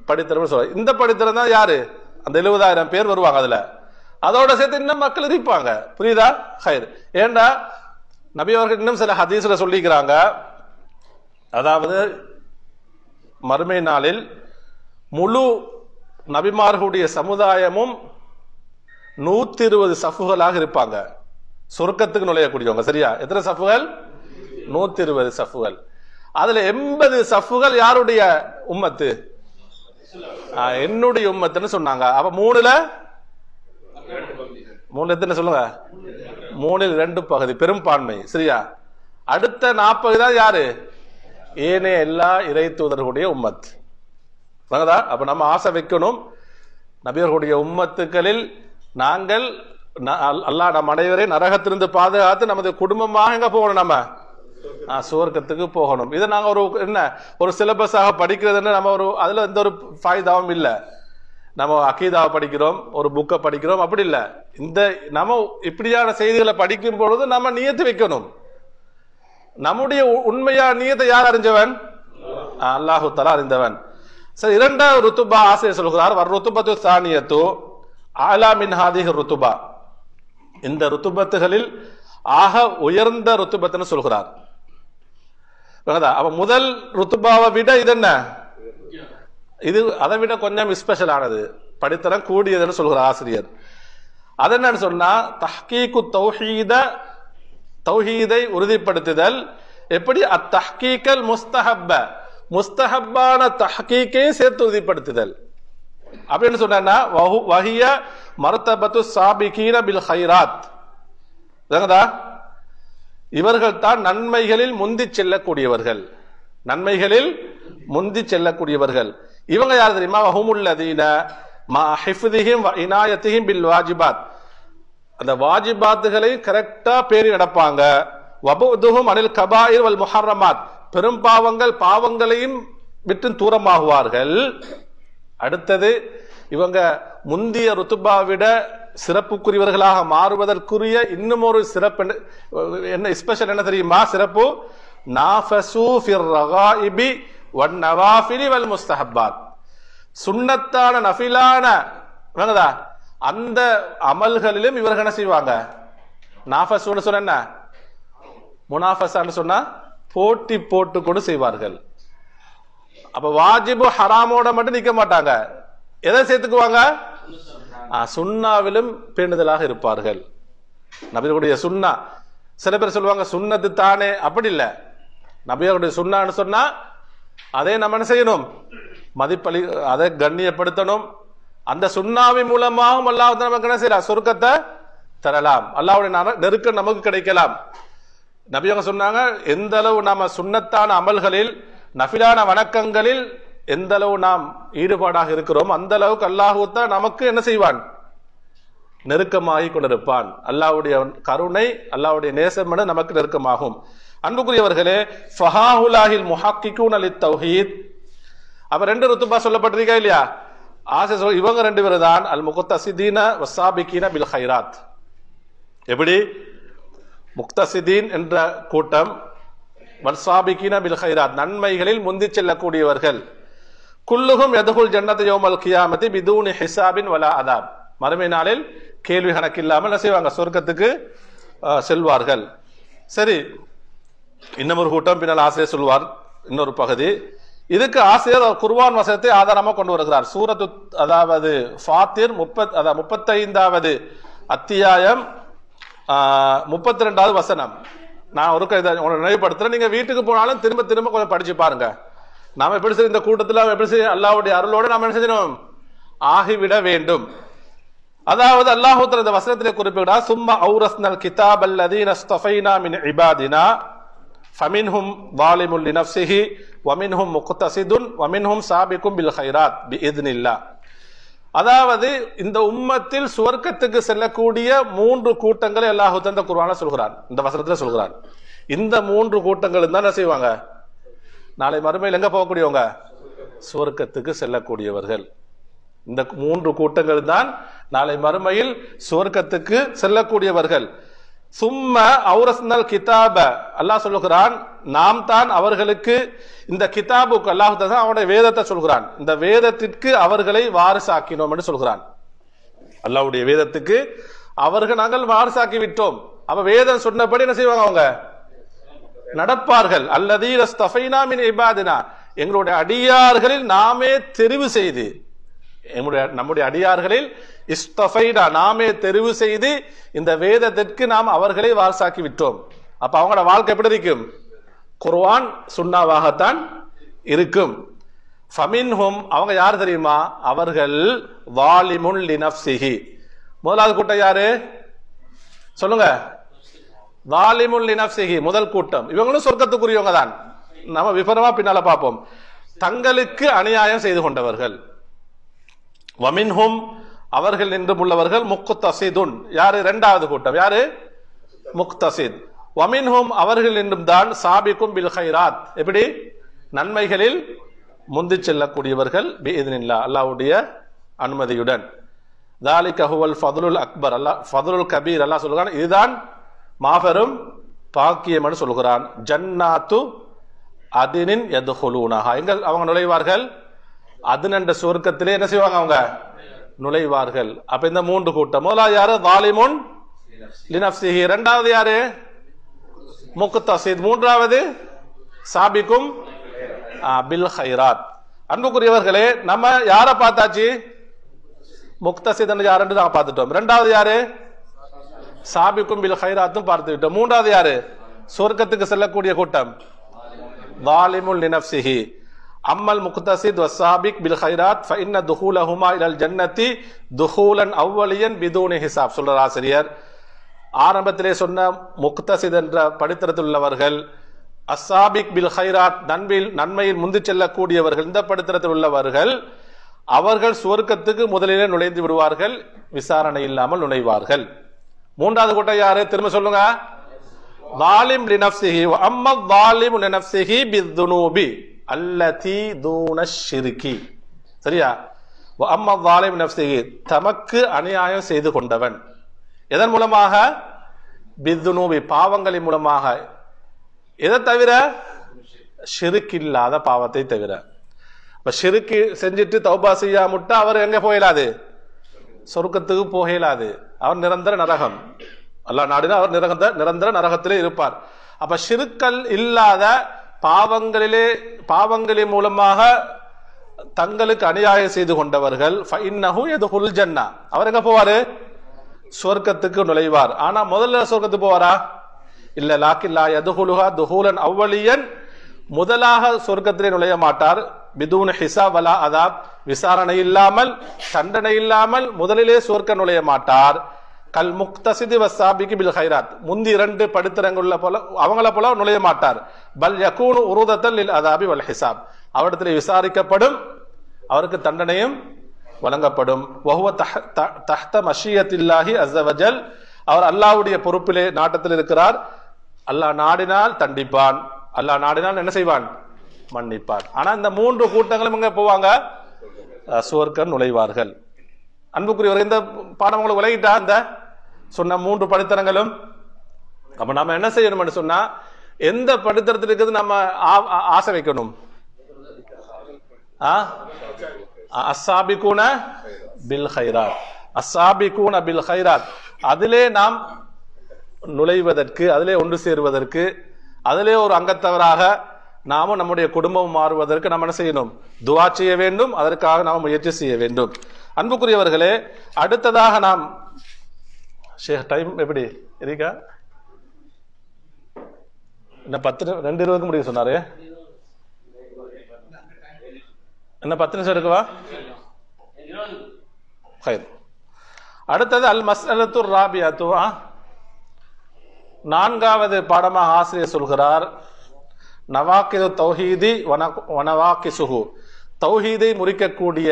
படித்தரம் சொல்றாரு. இந்த படித்தரம் தான் யாரு? அந்த 70,000 பேர் வருவாங்க. அதுல அதோட சேர்த்து இன்னும் மக்கள் இருப்பாங்க. புரியுதா? ஹைர். ஏண்டா நபி அவர்கள் இன்னும் சில ஹதீஸ்ல சொல்லிக்கிறாங்க. அதாவது மறுமை நாளில் முழு நபிமார்களுடைய சமுதாயமும் 120 சஃபுகளாக இருப்பாங்க. சொர்க்கத்துக்கு நுழையக்கூடியவங்க. சரியா? எத்தனை சஃபுகள்? 120 சஃபுகள். அதுல 80 சஃபுகள் யாருடைய உம்மத்து? என்னுடைய உம்மத்துன்னு சொன்னாங்க. அப்ப மூணுல எத்தனை சொல்லுங்க? 3/2 பகுதி பெரும்பான்மை. சரியா? அடுத்த 40 தான் யாரு? ஏனைய எல்லா இறை தூதர்களுடைய உம்மத். அப்ப நம்ம ஆசை வைக்கணும், நபியர்களுடைய உம்மத்துக்களில் நாங்கள் அல்லாஹ் நம் அனைவரை நரகத்திலிருந்து பாதுகாத்து நமது குடும்பமாக எங்க போகணும்? நம்ம சுவர்க்கத்துக்கு போகணும். இதை நாங்க ஒரு சிலபஸாக படிக்கிறதுன்னு நம்ம அதுல எந்த ஒரு ஃபாய்தாவும் இல்லை. நம்ம அகீதாவை படிக்கிறோம், ஒரு புக்கை படிக்கிறோம், அப்படி இல்லை. நம்ம இப்படியான செய்திகளை படிக்கும் பொழுது நம்ம நியத்து வைக்கணும். நம்முடைய உண்மையா நியத்தை யார் அறிஞ்சவன்? அல்லாஹு தஆலா அறிந்தவன். சரி, இரண்டாவது ருத்துபா ஆசிரியர் சொல்கிறார். வர் ருத்துபத்து சானியத்து ஆலா மின் ஹாதிஹி ருத்துபா. இந்த ருத்துபத்துகளில் ஆக உயர்ந்த ருத்துபத்துன்னு சொல்கிறார். அப்ப முதல் ருத்துபாவை விட இது என்ன? இது அதை விட கொஞ்சம் ஸ்பெஷல் ஆனது, படித்தரம் கூடியதுன்னு சொல்கிறார் ஆசிரியர். அது என்னன்னு சொன்னா தஹ்கீக்கு தௌஹீதை உறுதிப்படுத்துதல். எப்படி? அத்தஹ்கீகல் முஸ்தஹப்ப. முஸ்தஹப்பான தஹ்கீக்கை சேர்த்து உறுதிப்படுத்துதல். அப்படின்னு சொன்னா வஹிய மர்தபத்து சாபிகீன பில் ஹைராத். இவர்கள் தான் நன்மைகளில் முந்தி செல்லக்கூடியவர்கள். நன்மைகளில் முந்தி செல்லக்கூடியவர்கள் இவங்க யார் தெரியுமா? வஹுமுல்லதீன மா ஹிஃப்திஹிம் வ இனாயத்திஹிம் பில் வாஜிபாத். அந்த வாஜிபாத்துகளை கரெக்டா பேரி நடப்பாங்க. வபுதுஹும் அனில் கபாயிர் வல் முஹர்ரமாத், பெரும் பாவங்களையும் விட்டு தூரமாகுவார்கள். அடுத்தது இவங்க முந்திய ருத்துபாவிட சிறப்புக்குரியவர்களாக மாறுவதற்குரிய இன்னும் ஒரு சிறப்பு என்ன ஸ்பெஷல் என்ன தெரியுமா? சிறப்பு நாஃபசு ஃபிர் ரகாயிபி வன் நவாஃபிலி வல் முஸ்தஹப்பாத், சுன்னத்தான நஃபிலான அந்த அமல்களிலும் இவர்கள் என்ன செய்வாங்க? நாஃபசுன்னு சொன்ன என்ன, முனாஃபஸான்னு சொன்னா போட்டி போட்டு கொண்டு செய்வார்கள். அப்ப வாஜிபு ஹராமோட மட்டும் நிக்க மாட்டாங்க. எதை சேர்த்துக்குவாங்க? சுன்னாவிலும் பேணுதலாக இருப்பார்கள். நபிகளுடைய சுன்னா, சில பேர் சொல்லுவாங்க சுன்னத்து தானே, அப்படி இல்லை. நபிகளுடைய சுன்னான்னு சொன்னா அதை நம்ம என்ன செய்யணும்? மதிப்பளி, அதை கண்ணியப்படுத்தணும். அந்த சுன்னாவின் மூலமாகவும் அல்லாஹ் நமக்கு என்ன செய்யலாம்? சொர்க்கத்தை தரலாம், அல்லாஹ்வுடைய நெருக்கம் நமக்கு கிடைக்கலாம். நபி அவங்க சொன்னாங்க, எந்த அளவு நாம சுன்னத்தான அமல்களில் நஃபிலான வணக்கங்களில் எந்த அளவு நாம் ஈடுபாடாக இருக்கிறோம் அந்த அளவுக்கு அல்லாஹ் தான் நமக்கு என்ன செய்வான்? நெருக்கமாகி கொண்டிருப்பான். அல்லாஹ்வுடைய கருணை, அல்லாஹ்வுடைய நேசம் நமக்கு நெருக்கமாகும். அன்புக்குரியவர்களே, ஃபஹாஹுலாஹில் முஹக்கிகூன லித்தௌஹீத், அப்ப ரெண்டு ருத்துபா சொல்லப்பட்டிருக்கா இல்லையா? இவங்க ரெண்டு பேர் தான் அல் முக்தஸிதீன வஸ்ஸாபிகீன பில் கைராத். எப்படி? முக்தஸிதீன் என்ற கூட்டம், வஸ்ஸாபிகீன பில் கைராத் நன்மைகளில் முந்தி செல்லக்கூடியவர்கள். குல்லுஹும் யதுகுல் ஜன்னத யௌமல் கியாமத்தி பிதூனி ஹிசாபின் வலா அதாப், மறுமை நாளில் கேள்வி கணக்கில்லாமல் என்ன செய்வாங்க? சொர்க்கத்துக்கு செல்வார்கள். சரி, இன்னும் ஒரு கூட்டம் பின்னால் ஆசிரியர் சொல்வார் இன்னொரு பகுதி. இதுக்கு ஆசிரியர் குர்ஆன் வசனத்தை ஆதாரமாக கொண்டு வருகிறார். சூரத்து, அதாவது ஃபாத்திர் 35வது அத்தியாயம் 32வது வசனம். நான் ஒரு நினைவுபடுத்துறேன், நீங்க வீட்டுக்கு போனாலும் திரும்ப திரும்ப கொஞ்சம் படிச்சு பாருங்க. நாம எப்படி செய்ய, இந்த கூட்டத்தில் எப்படி செய்ய, அல்லாஹ்வுடைய அருளோடு நாம என்ன செய்யணும்? ஆகிவிட வேண்டும். அதாவது அல்லாஹ் இந்த வசனத்திலே குறிப்பிடுகிறார், சும்மா அவுரஸ்னல் கிதாப் அல்லதீன ஸ்தஃபைனா மின் இபாதினா ஃபமின்ஹும் வாலிமுல் லினஃப்ஸிஹி வமின்ஹும் முக்தஸிதுன் வமின்ஹும் சாபிகும் பில் கைராத் பிஇذனில்லாஹ். அதாவது இந்த உம்மத்தில் சுவர்க்கத்துக்கு செல்லக்கூடிய 3 கூட்டங்களை அல்லாஹ் தந்த குர்ஆன்ல சொல்கிறான், இந்த வசனத்துல சொல்கிறான். இந்த 3 கூட்டங்கள் தான் என்ன செய்வாங்க? நாளை மறுமையில் எங்க போகக்கூடியவங்க? சுவர்க்கத்துக்கு செல்லக்கூடியவர்கள். இந்த 3 கூட்டங்கள் தான் நாளை மறுமையில் சுவர்க்கத்துக்கு செல்லக்கூடியவர்கள். சும்ம அவுரஸ்னல் கிதாப, அல்லாஹ் சொல்லுகிறான், நாம் தான் அவர்களுக்கு இந்த கிதாபுக்கு, அல்லாஹ் தான் அவனுடைய வேதத்தை சொல்கிறான், இந்த வேதத்திற்கு அவர்களை வாரிசாக்கினோம் என்று சொல்கிறான். அல்லாஹ்வுடைய வேதத்துக்கு அவர்கள் நாங்கள் வாரிசாக்கி விட்டோம். அப்ப வேதம் சொன்னபடி என்ன செய்வாங்க? அவங்க நடப்பார்கள். அல்லதீன ஸ்தஃபைனா மின் இபாதினா, எங்களுடைய அடியார்களில் நாமே தெரிவு செய்து, நம்முடைய அடியார்களில் இஸ்தஃபைனா நாமே தெரிவு செய்து இந்த வேதத்திற்கு நாம் அவர்களை வாரிசாக்கி விட்டோம். அப்ப அவங்களோட வாழ்க்கை எப்படி இருக்கும்? குர்ஆன் சுன்னாவாகத்தான் இருக்கும். ஃபமின்ஹும், அவங்க யார் தெரியுமா? அவர்கள் வாலிமுன் லினஃப்ஸிஹி. முதலாவது கூட்டம் யாரு சொல்லுங்க? வாலிமுன் லினஃப்ஸிஹி முதல் கூட்டம். இவங்களும் சொர்க்கத்துக்குரியவங்க தான். நம்ம விபரமா பின்னால பார்ப்போம். தங்களுக்கு அநியாயம் செய்து கொண்டவர்கள். வமின்ஹும், அவர்கள் நின்றும் உள்ளவர்கள் முக்தஸிதுன். யாரு? இரண்டாவது கூட்டம் யாரு? முக்தஸித். வமின்ஹும், அவர்கள் நின்றும் தான் சாபிகும் பில் கைராத், எப்படி? நன்மைகளில் முந்தி செல்லக்கூடியவர்கள் பிஇذனில்லாஹ், அல்லாஹ்வுடைய அனுமதியுடன். ذالک هو الفضل الأكبر, அல்லாஹ் ஃபதுலுல் கபீர், அல்லாஹ் சொல்கிறான், இதுதான் மாபெரும் பாக்கியம் என்று சொல்கிறான். ஜன்னாத்து அதினின் யதுகுலூனஹா, எங்க அவங்க நுழைவார்கள்? அதுன் என்ற சுவர்க்கத்திலே என்ன செய்வாங்க? அவங்க நுழைவார்கள். அப்ப இந்த 3 கூட்டம். முதலாவது யாரு? வாலிமுன் லினஃப்ஸிஹி. இரண்டாவது யாரு? முக்தஸித். மூன்றாவது சாபிகும் பில் கைராத். அன்புக்குரியவர்களே, நம்ம யார பார்த்தாச்சு? முக்தஸித் யாருன்னு நாங்க பார்த்துட்டோம். இரண்டாவது யாரு? சாபிகும் பில் கைராத்தும் பார்த்து விட்டோம். மூன்றாவது யாரு? சொர்க்கத்துக்கு செல்லக்கூடிய கூட்டம் வாலிமுன் லினஃப்ஸிஹி. அம்மல் முக்தஸித் வஸ்ஸாபிக் பில் கைராத் ஃபஇன்ன துஹூலஹுமா இலல் ஜன்னதி துஹூலன் அவ்வலியன் பிதூனி ஹிசாப். சொல்றார் ஆசிரியர். ஆரம்பத்திலே சொன்ன முக்தஸித் என்ற படித்தரத்தில் உள்ளவர்கள், அஸ்ஸாபிக் பில் கைராத் நன்மையில் முந்தி செல்லக்கூடியவர்கள், இந்த படித்தரத்தில் உள்ளவர்கள், அவர்கள் சுவர்க்கத்துக்கு முதலிலே நுழைந்து விடுவார்கள், விசாரணை இல்லாமல் நுழைவார்கள். மூன்றாவது கூட்டம் யாரு? திரும்ப சொல்லுங்க. ظالم لنفسه واما الظالم لنفسه بالذنوب التي دون الشرك. சரியா? واما الظالم لنفسه தமக்கு அநியாயம் செய்து கொண்டவன். எதன் மூலமாக? பிதுனூபி பாவங்களின் மூலமாக. எதை தவிர? ஷிர்க் இல்லாத பாவத்தை தவிர. இப்ப ஷிர்க் செஞ்சுட்டு தௌபா செய்யாமட்டா அவர் எங்க போயிடாது? சொர்க்கத்துக்கு போகலாது. அவர் நிரந்தர நரகம். அல்லாஹ் நாடினா அவர் நிரந்தர நரகத்திலே இருப்பார். அப்ப ஷிர்கல் இல்லாத பாவங்களின் மூலமாக தங்களுக்கு அநியாயம் செய்து கொண்டவர்கள் ஃபஇன்னஹு யதுகுல் ஜன்னா, அவர் எங்க போவாரு? சொர்க்கத்துக்கு நுழைவார். ஆனா முதல்ல சொர்க்கத்துக்கு போவாரா? இல்ல. லாக்கின் லா யதுகுலுஹா துஹூலன் அவ்வலியன், முதலாக சொர்க்கத்திலே நுழைய மாட்டார். பிதூன் ஹிசாப் வலா அதாப், விசாரணை இல்லாமல் தண்டனை இல்லாமல் முதலிலே சொர்க்க நுழைய மாட்டார். கல் முக்தசிதி வசாபிகி பில் ஹைராத், முந்தி இரண்டு படித்திரங்குள்ள போல அவங்கள போல நுழைய மாட்டார். பல் யகூனு உருதத்தல் லில் அதாபி வல் ஹிசாப், அவரிடத்திலே விசாரிக்கப்படும், அவருக்கு தண்டனையும் வழங்கப்படும். வஹுவ தஹ்த மஷியத்தில்லாஹி அஸ்ஸ வஜல், அவர் அல்லாஹ்வுடைய பொறுப்பிலே நாட்டத்தில் இருக்கிறார். அல்லாஹ் நாடினால் தண்டிப்பான், அல்லாஹ் நாடினால் என்ன செய்வான்? மன்னிப்பான். ஆனா இந்த மூன்று கூட்டங்களும் எங்க போவாங்க? சுவர்க்கம் நுழைவார்கள். அன்புக்குரியவர், இந்த பாடம் உங்களுக்கு விலகிட்டா? இந்த சொன்ன மூன்று படித்தரங்களும். அப்ப நம்ம என்ன செய்யணும் சொன்னா, எந்த படித்தரத்தில் இருக்கிறது நம்ம ஆசை வைக்கணும்? அஸ்ஸாபிகூன பில் ஹைராத், அஸ்ஸாபிகூன பில் ஹைராத், அதிலே நாம் நுழைவதற்கு, அதிலே ஒன்று சேருவதற்கு, அதிலே ஒரு அங்கத்தவராக நாமும் நம்முடைய குடும்பம் மாறுவதற்கு நாம் என்ன செய்யணும்? துஆ செய்ய வேண்டும். அதற்காக நாம் முயற்சி செய்ய வேண்டும். அன்புக்குரியவர்களே, அடுத்ததாக நாம் டைம் எப்படி இருக்கா? என்ன 2:20 முடிய சொன்னாரு? என்ன 10 நிமிஷம் இருக்குவா? அடுத்தது அல் மஸ்அலத்து ராபியத்து, நான்காவது பாடமாக ஆசிரியர் சொல்கிறார், நவாக்கிது தௌஹீதி வனவாக்கிசுஹு, தௌஹீதை முறிக்கக்கூடிய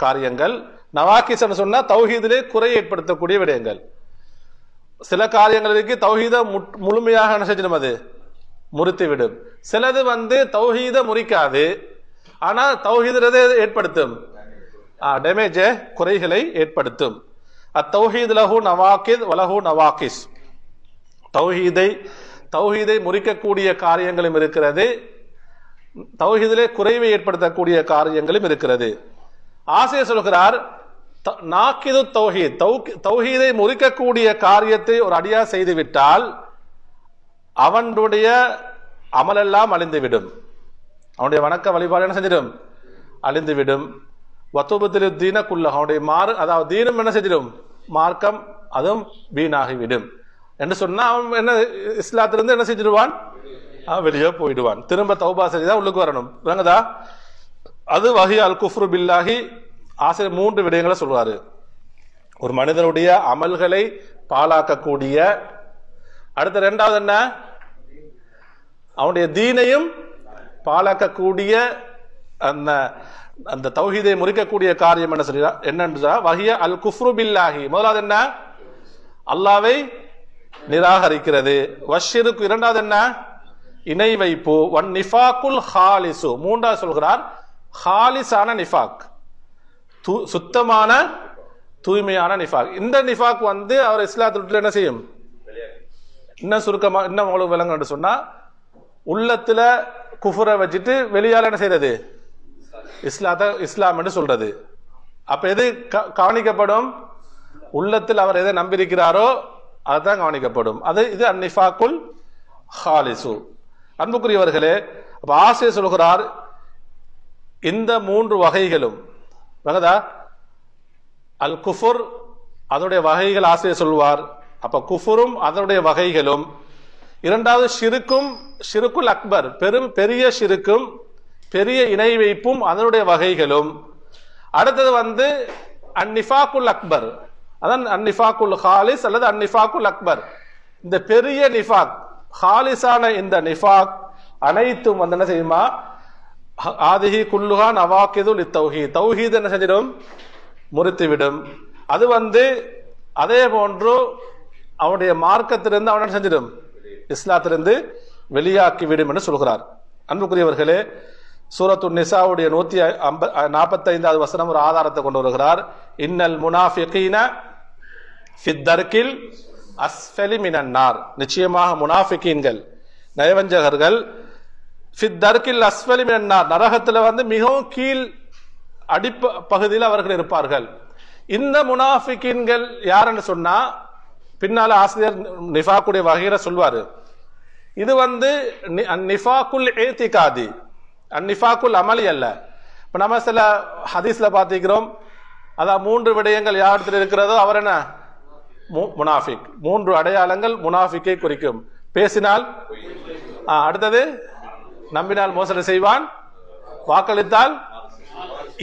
காரியங்கள். நவாக்கிஸ் சொன்னா தௌஹீதிலே குறை ஏற்படுத்தக்கூடிய விடயங்கள். சில காரியங்களுக்கு தௌஹீத முழுமையாக என்ன செஞ்சிடும்? அது முறித்துவிடும். சிலது தௌஹீத முறிக்காது, ஆனா தௌஹீதை ஏற்படுத்தும், டேமேஜ், குறைகளை ஏற்படுத்தும். அத்தௌஹீத் லஹு நவாக்கித் வலஹு நவாக்கிஸ், தௌஹீதை முறிக்கக்கூடிய காரியங்களும் இருக்கிறது, தௌஹீதிலே குறைவை ஏற்படுத்தக்கூடிய காரியங்களும் இருக்கிறது. ஆசிரியர் சொல்கிறார், நாக்கிது தௌஹீத், தௌஹீதை முறிக்கக்கூடிய காரியத்தை ஒரு அடியா செய்துவிட்டால் அவனுடைய அமலெல்லாம் அழிந்துவிடும், அவனுடைய வணக்க வழிபாடு என்ன செஞ்சிடும்? அழிந்துவிடும். வத்துபத்திரு தீன குல்ல, அவனுடைய அதாவது தீனம் என்ன செஞ்சிடும்? மார்க்கம் அதுவும் வீணாகிவிடும் என்று சொன்னா அவன் என்ன இஸ்லாத்திலிருந்து என்ன செஞ்சிடுவான்? வெளியே போயிடுவான். திரும்ப தௌபா செய்தா உள்ளுக்கு வரணும். விளங்குதா? அது வஹி அல் குஃப்ரு பில்லாஹி. ஆசிரியர் 3 விடயங்களை சொல்றாரு. ஒரு மனிதனுடைய அமல்களை பாழாக்கக்கூடிய, அடுத்த 2வது என்ன? அவனுடைய தீனையும் பாழாக்கக்கூடிய அந்த தௌஹீதை முறிக்கக்கூடிய காரியம் என்ன சொல்றா? என்னன்றா வஹிய அல் குஃப்ரு பில்லாஹி. முதலாவது என்ன? அல்லாஹ்வை நிராகரிக்கிறது. வஷ்ஷிருக்கு 2வது என்ன? இணை வைப்பு. வன் நிஃபாக்குல் ஹாலிசு. 3வது சொல்கிறார் ஹாலிஸான நிஃபாக், சுத்தமான தூய்மையான நிஃபாக். இந்த நிஃபாக் அவர் இஸ்லாத்துல என்ன செய்யும்? இன்னும் சுருக்கமா இன்னும் உங்களுக்கு விளங்க சொன்னா, உள்ளத்துல குஃபரை வச்சுட்டு வெளியால என்ன செய்யறது? இஸ்லாம் என்று சொல்றது. அப்ப எது கவனிக்கப்படும்? உள்ளத்தில் அவர் எதை நம்பியிருக்கிறாரோ அதுதான் கவனிக்கப்படும். இது அந்நிஃபாக்குல் ஹாலிசு. அன்புக்குரியவர்களே, அப்ப ஆசிரியர் சொல்கிறார், இந்த 3 வகைகளும் அல் குஃபுர், அதனுடைய வகைகள் ஆசிரியர் சொல்வார். அப்ப குஃபுரும் அதனுடைய வகைகளும். 2வது ஷிருக்கும், ஷிருக்குல் அக்பர், பெரிய ஷிருக்கும் பெரிய இணை வைப்பும் அதனுடைய வகைகளும். அடுத்தது அந்நிஃபாக்குல் அக்பர், அதான் அந்நிஃபாக்குல் ஹாலிஸ் அல்லது அந்நிஃபாக்குல் அக்பர். இந்த பெரிய நிஃபாக், ஹாலிஸான இந்த நிஃபாக் அனைத்தும் என்ன செய்யுமா? ஆதிஹி குல்லுஹா நவாக்கிது லித்தௌஹீத், தௌஹீத் என்ன செஞ்சிடும்? முறித்துவிடும். அது அதே போன்று அவனுடைய மார்க்கத்திலிருந்து அவனை செஞ்சிடும், இஸ்லாத்திலிருந்து வெளியாக்கிவிடும் என்று சொல்கிறார். அன்புக்குரியவர்களே, சூரத்து நிசாவுடைய 145வது வசனம் ஒரு ஆதாரத்தை கொண்டு வருகிறார். இன்னல் முனாஃபிகீன ஃபித்தர்கில் அஸ்ஃபலி மினன் நார், நிச்சயமாக முனாஃபிகீன்கள் நயவஞ்சகர்கள் ஃபித்தர்கில் அஸ்ஃபலி மினன் நார், நரகத்தில் மிகவும் கீழ் அடிப்பகுதியில் அவர்கள் இருப்பார்கள். இந்த முனாஃபிகீன்கள் யாருன்னு சொன்னா பின்னால ஆசிரியர் நிஃபாக்குடைய வகையில சொல்வாரு. இது நிஃபாக்குல் ஏத்திகாதி, நிஃபாக்குல் அமலி அல்ல. இப்ப நம்ம சில ஹதீஸ்ல பார்த்திருக்கிறோம், அதான் 3 விடயங்கள் யாரிடத்தில் இருக்கிறதோ அவர் என்ன முனாஃபிக். 3 அடையாளங்கள் முனாஃபிக்கை குறிக்கும். பேசினால், அடுத்தது நம்பினால் மோசடி செய்வான், வாக்களித்தால்.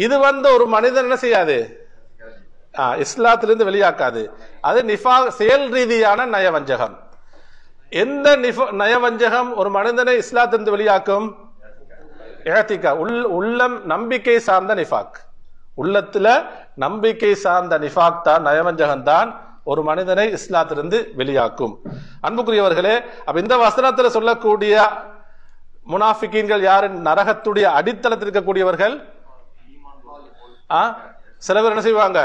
இது ஒரு மனிதன் என்ன செய்யாது, இஸ்லாத்திலிருந்து வெளியாக்காது. அது நிஃபா செயல் ரீதியான நயவஞ்சகம். எந்த நயவஞ்சகம் ஒரு மனிதனை இஸ்லாத்திலிருந்து வெளியாக்கும்? உள்ளம் நம்பிக்கை சார்ந்த நிஃபாக், உள்ளத்துல நம்பிக்கை சார்ந்த நிஃபாக் தான், நயவஞ்சகம் தான் ஒரு மனிதனை இஸ்லாத்திலிருந்து வெளியாக்கும். அன்புக்குரியவர்களே, அப்ப இந்த வசனத்துல சொல்லக்கூடிய முனாஃபிகீன்கள் யாரு? நரகத்துடைய அடித்தளத்தில் இருக்கக்கூடியவர்கள். சில பேர் என்ன செய்வாங்க,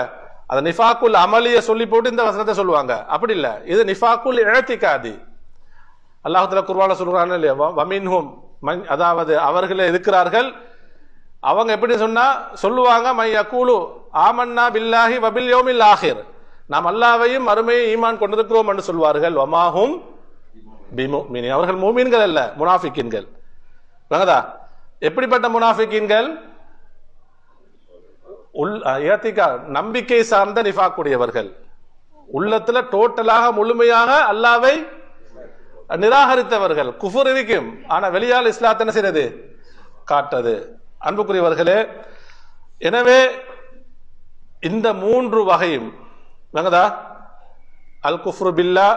அது நிஃபாக்குல் அமலிய சொல்லி போட்டு இந்த வசனத்தை சொல்லுவாங்க. அப்படி இல்ல, இது நிஃபாக்குல் இஅ்திகாதி. அல்லாஹ் தஆலா குர்ஆன்ல சொல்றான் இல்லையா, வமின்ஹும், அதாவது அவர்களே இருக்கிறார்கள். அவங்க எப்படி சொல்லுவாங்க, மை யகூலு ஆமன்னா பில்லாஹி வபில் யௌமில் ஆஹிர், நாம் அல்லாஹ்வையும் மறுமையை ஈமான் கொண்டிருக்கிறோம் என்று சொல்வார்கள். வமாஹும் பிமுமினீன், அவர்கள் மூமின்கள் அல்ல, முனாஃபிகீன்கள். எப்படிப்பட்ட முனாஃபிகீன்கள்? நம்பிக்கை சார்ந்த நிஃபாக்குடையவர்கள், உள்ளத்துல டோட்டலாக முழுமையாக அல்லாஹ்வை நிராகரித்தவர்கள். குஃபர் இருக்கும், ஆனா வெளியால் இஸ்லாத்தை என்ன செய்யறது, காட்டது. அன்புக்குரியவர்களே, எனவே இந்த 3 வகையும் அல் குஃப்ரு பில்லா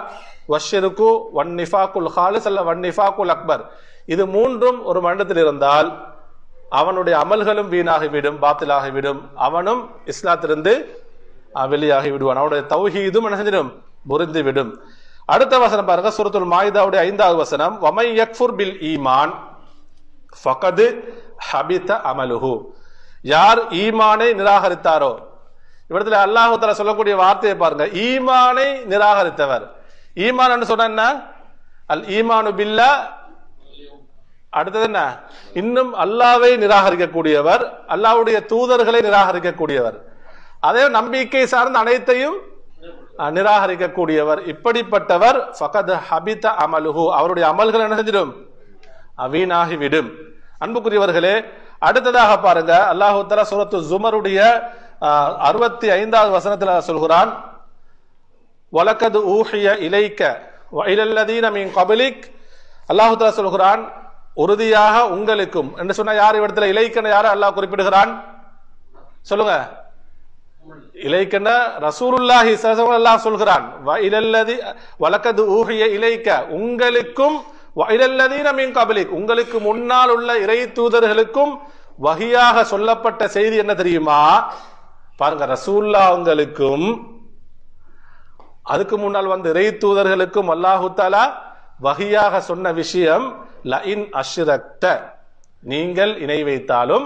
வஷ்ஷிருக்கு வன் நிஃபாக்குல் ஹாலிஸ் அல்ல வன் நிஃபாக்குல் அக்பர், இது 3ம் ஒரு மனிதத்தில் இருந்தால் அவனுடைய அமல்களும் வீணாகிவிடும், பாத்திலாகிவிடும், அவனும் இஸ்லாத்திலிருந்து வெளியாகி விடுவான், அவனுடைய தௌஹீதும் என்ன செஞ்சிடும், முறிந்துவிடும். அடுத்த வசனம் பாருங்க, சூரத்துல் மாயிதாவுடைய 5வது வசனம், வமை யக்ஃபுர் பில் ஈமான் ஃபகத் ஹபித அமலுஹு, யார் ஈமானை நிராகரித்தாரோ. இவரத்துல அல்லாஹ் தஆலா சொல்லக்கூடிய வார்த்தையை பாருங்க, ஈமானை நிராகரித்தவர். ஈமான் என்று சொன்னா என்ன? அல் ஈமானு பில்லா, அடுத்தது என்ன? இன்னும் அல்லாஹ்வை நிராகரிக்கக்கூடியவர், அல்லாஹ்வுடைய தூதர்களை நிராகரிக்கக்கூடியவர், அதே நம்பிக்கை சார்ந்த அனைத்தையும் நிராகரிக்கக்கூடியவர். இப்படிப்பட்டவர் ஃபகத் ஹபித அமலுஹு, அவருடைய அமல்கள் என்ன செஞ்சிடும், வீணாகிவிடும். அன்புக்குரியவர்களே, அடுத்ததாக பாருங்க, அல்லாஹ் தஆலா சூரத்து ஸுமருடைய 65வது வசனத்துல சொல்கிறான், வலகத் ஊஹிய இலைக்க வ இலல்லதீன மின் கப்லிக், அல்லாஹ் தஆலா சொல்கிறான், உறுதியாக உங்களுக்கும் என்று சொன்னா யார் இடத்துல இலைக்கன யார அல்லாஹ் குறிப்பிடுகிறான் சொல்லுங்க? இலைக்கன ரசூலுல்லாஹி ஸல்லல்லாஹு அலைஹி வஸல்லம் சொல்கிறான், வ இலல்லதி வலகத் ஊஹிய இலைக்க, உங்களுக்கும், வ இலல்லதீன மின் கப்லிக், உங்களுக்கு முன்னால் உள்ள இறை தூதர்களுக்கும் வஹியாக சொல்லப்பட்ட செய்தி என்ன தெரியுமா? பாருங்க, ரசூலுல்லாஹ்களுக்கும் அதுக்கு முன்னால் வந்த இறை தூதர்களுக்கும் அல்லாஹ் தஆலா வஹியாக சொன்ன விஷயம், லஇன் அஷ்ரக்த, நீங்கள் இணை வைத்தாலும்,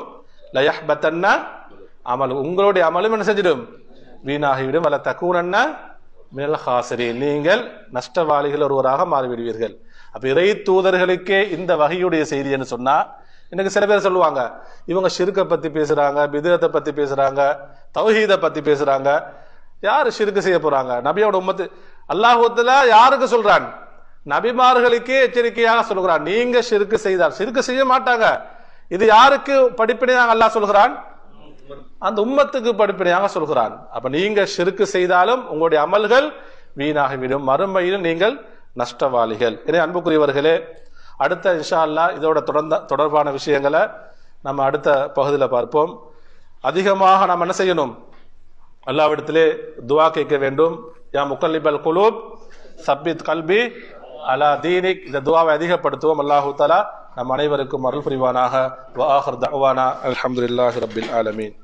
லயஹ்பதன்ன அமல், உங்களுடைய அமலும் என்ன செஞ்சிடும், வீணாகிவிடும், வல தகூனன்ன மினல் ஹாசிரீன், நீங்கள் நஷ்டவாளிகள் ஒருவராக மாறிவிடுவீர்கள். அப்ப இறை தூதர்களுக்கே இந்த வகையுடைய செய்தி என்று சொன்னா, இன்னைக்கு சில பேர் சொல்லுவாங்க, இவங்க ஷிர்கை பத்தி பேசுறாங்க, பித்அத்தை பத்தி பேசுறாங்க, தௌஹீதை பத்தி பேசுறாங்க. யாரு ஷிர்க் செய்ய போறாங்க? நபியோட உம்மத்து. அல்லாஹ் தஆலா யாருக்கு சொல்றான்? நபிமார்களுக்கே எச்சரிக்கையாக சொல்கிறான், நீங்க ஷிர்க் செய்தால், ஷிர்க் செய்ய மாட்டாங்க. இது யாருக்கு படிப்பினையாக அல்லாஹ் சொல்கிறான்? அந்த உம்மத்துக்கு படிப்பினையாக சொல்கிறான். அப்ப நீங்க ஷிர்க் செய்தாலும் உங்களுடைய அமல்கள் வீணாகிவிடும், மறுமையில் நீங்கள் நஷ்டவாளிகள். எனவே அன்புக்குரியவர்களே, அடுத்த இன்ஷா அல்லாஹ் இதோட தொடர்பான விஷயங்களை நம்ம அடுத்த பகுதியில் பார்ப்போம். அதிகமாக நாம் என்ன செய்யணும்? அல்லாஹ்விடத்திலே துஆ கேட்க வேண்டும். யா முகல்லிபல் குலூப் சப்பித் கல்பி அலா தீனிக், இந்த துஆவை அதிகப்படுத்துவோம். அல்லாஹ் தஆலா நம் அனைவருக்கும் அருள் புரிவானாக. வ ஆகிர் தஅவானா அல்ஹம்துலில்லாஹி ரப்பில் ஆலமீன்.